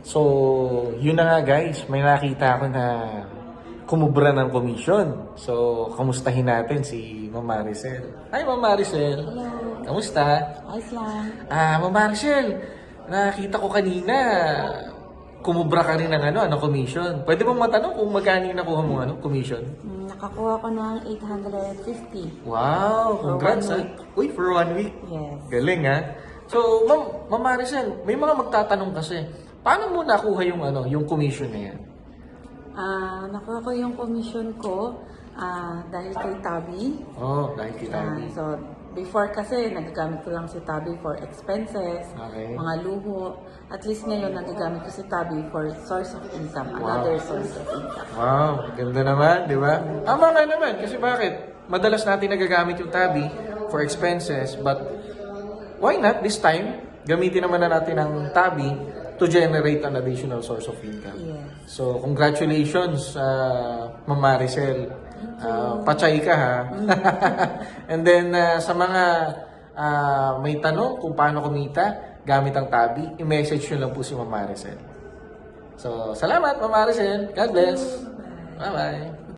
So, yun na nga guys, may nakita ako na kumubra ng komisyon. So, kamustahin natin si Ma'am Maricel. Hi Ma'am Maricel! Hello. Kamusta? Ayos lang. Ma'am Maricel, nakita ko kanina, kumubra ka rin ng ng commission. Pwede bang matanong kung magkano yung nakuha mong commission? Nakakuha ko ng 850. Wow! For Congrats 1 ha! Uy, for 1 week? Yes. Galing ha? So, Ma'am Maricel, may mga magtatanong kasi, paano mo nakuha yung yung commission na yan? Nakuha ko yung commission ko dahil kay Tabi. Oh, dahil kita. So, before kasi, nagagamit ko lang si Tabi for expenses, Okay. mga luho. At least ngayon, nagagamit ko si Tabi for source of income, Wow. another source of income. Wow, ganda naman, di ba? Tama nga naman, kasi bakit? Madalas natin nagagamit yung tabi for expenses, but why not this time? Gamitin naman na natin ang tabi to generate an additional source of income. Yes. So, congratulations, Ma'am Maricel. Pachay ka ha. And then, sa mga may tanong kung paano kumita gamit ang tabi, i-message nyo lang po si Ma'am Maricel. So, salamat Ma'am Maricel. God bless. Bye-bye.